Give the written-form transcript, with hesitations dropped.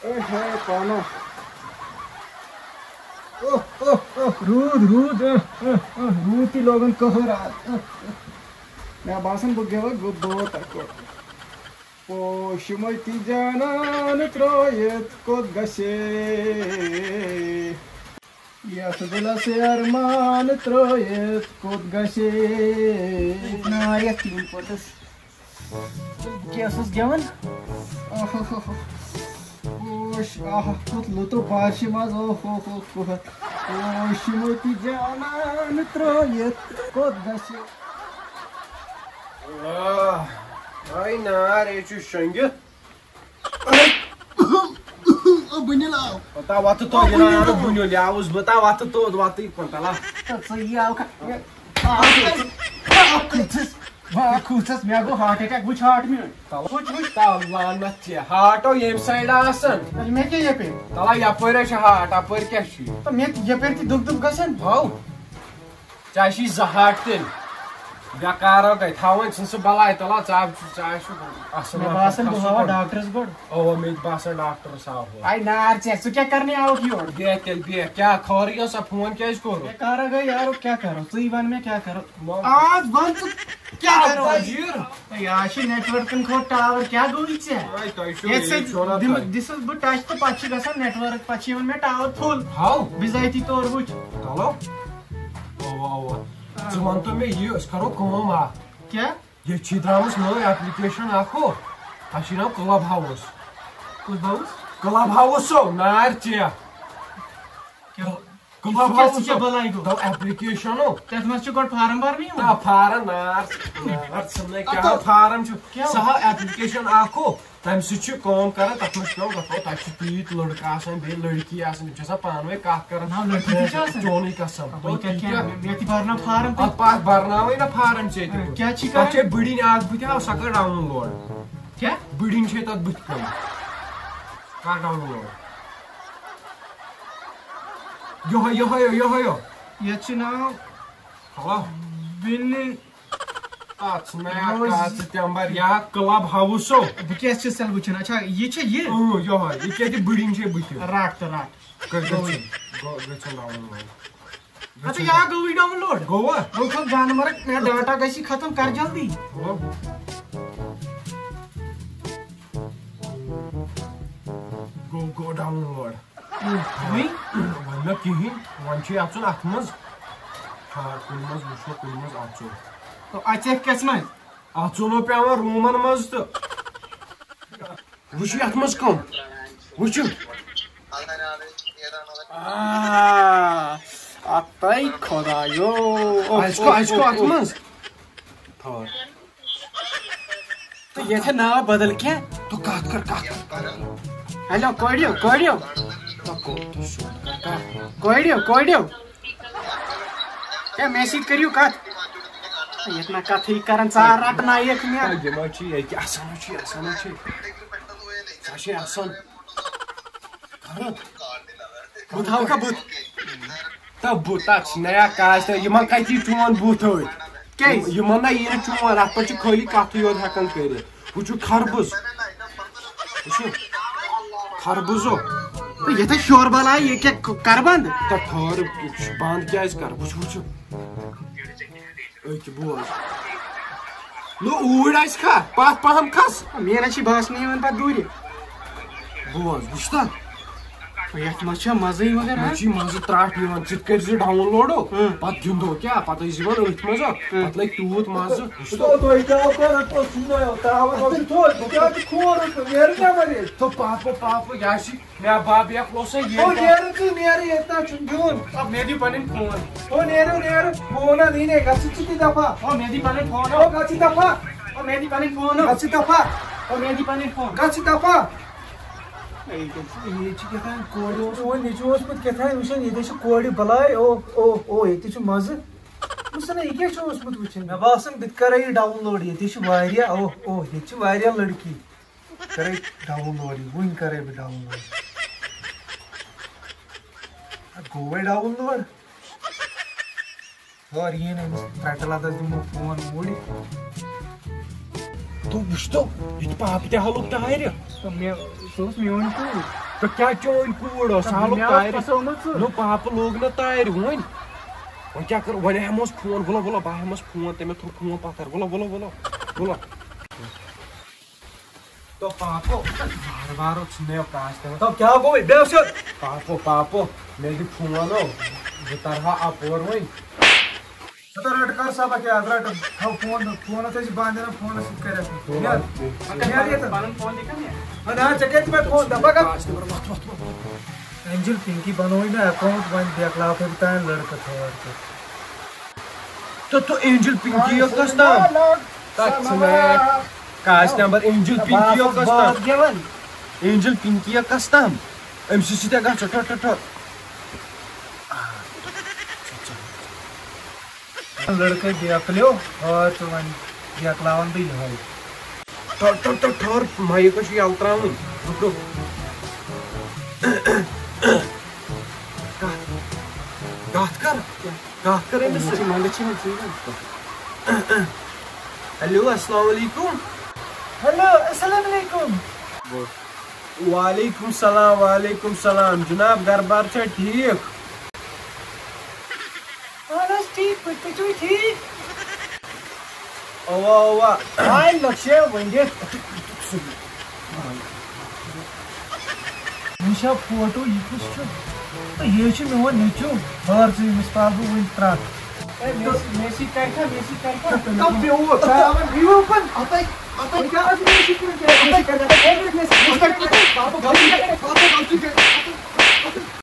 پانا روٗد تہِ لوگُن قہر مےٚ باسان بہٕ گٮ۪وَکھ گُدو تَکُر پوشمتی جانان ترٛٲیِتھ کوٚت گژھِ یتھ دِلس ارمان ترٛٲیِتھ کوٚت گژھِ نارٮ۪تھ تیٖن پوٚتُس کیٛاہ ٲسٕس گٮ۪وان پوش کوٚت لُطُف بارشہِ منٛز پوشمتی جانان ترٛٲیِتھ کوٚت گژھِ آی نار اے چھُ شۄنٛگِتھ بٕنِل آو پتہ وتہٕ تو گِنان بُنیُل آوُس بہٕ تا وتہٕ توٚد وتٕے پتلا ژٕ آو کھوٗژس مےٚ گوٚو ہارٹ اٹیک وٕچھ ہارٹ میون لانت ژےٚ ہاٹو ییٚمہِ سایڈٕ آسان مےٚ کیٛاہ یپٲرۍ تلا یپٲرۍ چھُ ہاٹ اپٲرۍ کیٛاہ چھُ مےٚ یپٲرۍ تہِ دُب دُب گژھان ہو ژےٚ چھی زٕ ہاٹ تیٚلہِ بیکارو گٔے تھاوٕنۍ ژھٕن سُہ بلاے تلا ژےٚ چھُ اصل مےٚ باسان بہٕ ہاوہا ڈاکٹرس گۄڈٕ اوا مےٚ تہِ باسان ڈاکٹرس ہاوہو آے نار ژےٚ ژٕ کیٛاہ کرنہِ آوُکھ یور بیٚہہ تیٚلہِ بیٚہہ کیٛاہ خٲرٕے اوسا فون کیٛازِ کوٚرُتھ مےٚ کارا گٔے یارو کیٛاہ کرو ژٕے ون مےٚ کیٛاہ کرو آز ون ژٕ کیٛاہ کرو یہِ چھِ نیٹ ؤرکن کھوٚت ٹاور کیٛاہ گوٚوٕے ژےٚ ییٚتہِ سۭتۍ دِژٕس بہٕ ٹچ تہٕ پتہٕ چھِ گژھان نیٹ ؤرک پتہٕ چھِ یِوان مےٚ ٹاور فُل ہاو بِذٲتی طور وٕچھ چلو اوا ژٕ وَن تو مےٚ یہِ أسۍ کرو کٲم اکھ کیٛاہ ییٚتہِ چھِ درٛامٕژ نٔو ایپلِکیشن اکھ ہو تتھ چھُ ناو کٕلب ہاوُس کُس باوُس کٕلب ہاوُس ہو نار ژےٚ کٕلب ہاوُس بلاے گوٚو ایپلِکیشن ہو تتھ منٛز چھُ گۄڈٕ فارم برنہٕ یِوان فارم نار ژھٕننے کیٛاہ فارم چھُ سُہ ہا ایپلِکیشن اکھ ہو تمہِ سۭتۍ چھُ کٲم کران تتھ منٛز چھُ پیٚوان گژھو تتہِ چھِ تیٖتۍ لڑکہٕ آسان بیٚیہِ لڑکی آسان تِم چھِ آسان پانہٕ ؤنۍ کتھ کران چونٕے قسم مےٚ تہِ برناو فارم پتھ برناوٕے نا فارم ژےٚ تہِ کیٛاہ چھِ تتھ چھِ بٕڈِنۍ اکھ بٕتھِ ہا سۄ کر ڈاوُن لوڈ کیٛاہ بٕڈِنۍ چھے تتھ بٕتھِ کٔنۍ کر ڈاوُن لوڈ یہے یتھ چھُ ناو بِنہِ ژٕمبر یا کٕلب ہاوُس ہو بہٕ کیٛاہ چھُس تیٚلہِ وٕچھان اچھا یہِ چھا یہِ یہے یہِ کیٛاہ تہِ بٕڈِنۍ چھے بٕتھِ رٹ تہٕ رٹ گژھن ڈاوُن لوڈ اچھا یا گوٚوٕے ڈاوُن لوڈ گوٚوا گوٚو کھوٚت جانورک مےٚ ڈاٹا گژھِ ختم کر جلدی گوٚو ڈاوُن لوڈ وۄنۍ وۄنۍ نہ کِہینۍ وۄنۍ چھُ اژُن اتھ منٛز کُنہِ منٛز وٕچھو کُنہِ منٛز اژو اژیکھ کیٛاہ منٛز اژُن پیٚوان روٗمن منٛز تہٕ وٕچھو یتھ منٛز کٕم وٕچھو اَتَے خۄدایو اَسہِ کو اتھ منٛز تہٕ ییٚتہِ ناو بدل کیٚنٛہہ تو کتھ کر ہیلو کوڑِو ہے مےٚ سۭتۍ کٔرِو کتھ ییٚتہِ نہ کتھٕے کران ژار رٹنایکھ مےٚ یِمے چھِ ییٚتہِ آسان چھِ سۄ چھِ آسان بہٕ تھاوکھا بُتھ تہٕ بُتھ تتھ چھِنیا کاش تہٕ یِمن کتہِ یی چون بُتھ ٲدۍ کیٛازِ یِمن نہ یی نہٕ چون اتھ پٮ۪ٹھ چھُ خٲلی کتھٕے یوت ہٮ۪کان کٔرِتھ وٕچھو خربُز وٕچھو خربُزو تہٕ ییٚتہِ شور بلاے یہِ کیٛاہ کر بنٛد تہٕ ٹھہر بنٛد کیٛازِ کر وٕچھو أکہِ بوز نہٕ اوٗرۍ آسہِ کھا پتھ پہم کھس مےٚ نہ چھِ باسنٕے یِوان پتہٕ دوٗرِ بوز وٕچھ تہ یتھ منٛز چھا مزٕے مگر مےٚ چھِ مزٕ ترٛٹھ یِوان ژٕ تہِ کٔرۍ زِ ڈاوُن لوڈو پتہٕ گِنٛدو کیٛاہ پتہٕ ٲسۍ یِوان أتھۍ منٛز پتہٕ لگہِ تیوٗت مزٕ پاپہٕ یہِ چھِ مےٚ بب اوسا مےٚ دِ پنٕنۍ فون مےٚ دِ پنٕنۍ فون کورِ اوس نیٚچوٗ اوسمُت کیٛاہ وٕچھان ییٚتہِ چھِ کورِ بلاے ییٚتہِ چھُ مزٕ بہٕ سنا یہِ کیٛاہ چھُ اوسمُت وٕچھان مےٚ باسان بہٕ تہِ کرے یہِ ڈاوُن لوڈ ییٚتہِ چھِ واریاہ ییٚتہِ چھِ واریاہ لڑکی کرے ڈاوُن لوڈ وٕنۍ کرے بہٕ ڈاوُن لوڈ گوٚوے ڈاوُن لوڈ یِیِن أمِس پٮ۪ٹلس دِمو فون موٗڑِ تو وٕچھ تو یہِ تہِ پاپہٕ تہِ ہلُک تارِ سُہ اوس میون کوٗر تو کیا چون کوڑ سالو تارِ نو پاپہٕ لوگ نا تارِ وۄنۍ کیا کر وۄنۍ ہٮ۪موس فون بُلو بُلو بہٕ ہٮ۪موس فون تٔمۍ تھوٚو فون پتھر بُلو بُلو بُلو بُلو تو پاپو بار بار ژھٕنیو کاش تو کیا گوٚو بیٚیہِ سیوٚد پاپو پاپو مےٚ دِ فونو بہٕ ترہا اپور وۄنۍ رٹ کر سبق یاد رٹ تھو فون فونس ٲسۍ بنٛد دِوان فونس سۭتۍ کٔرِتھ ہاں ژےٚ کتہِ مےٚ فون دپکھ اینجل پنکی بنووٕے نہٕ اکاؤنٹ وۄنۍ دیکھلاوکھے بہٕ تانۍ لڑکہٕ ژور تو اینجل پنکی کس تام کاش نمبر اینجل پنکی کس تام اینجل پنکی کس تام أمۍ سٕے سۭتۍ گژھو ٹھہر ٹھہر لڑکہٕ دیکھلیو تہٕ وۄنۍ دیکھلاون بہٕ یِہوے ٹھہر مایک چھُ یلہٕ تراوٕنۍ رُکو کتھ کر أمِس سۭتۍ ہیلو السلام علیکم ہیلو السلام علیکم وعلیکم السلام جناب گھر بار چھا ٹھیک اہن حظ ٹھیک پٲٹھۍ تُہۍ چھِوٕ ٹھیک اوا ہاے لکشے وۄنۍ دِ وٕچھ سا فوٹو یہِ کُس چھُ تہٕ یہِ چھُ میون نیٚچوٗ بار ژٕ أمِس پالہٕ بہٕ وٕنۍ ترٛکھ میسی کَرِکھا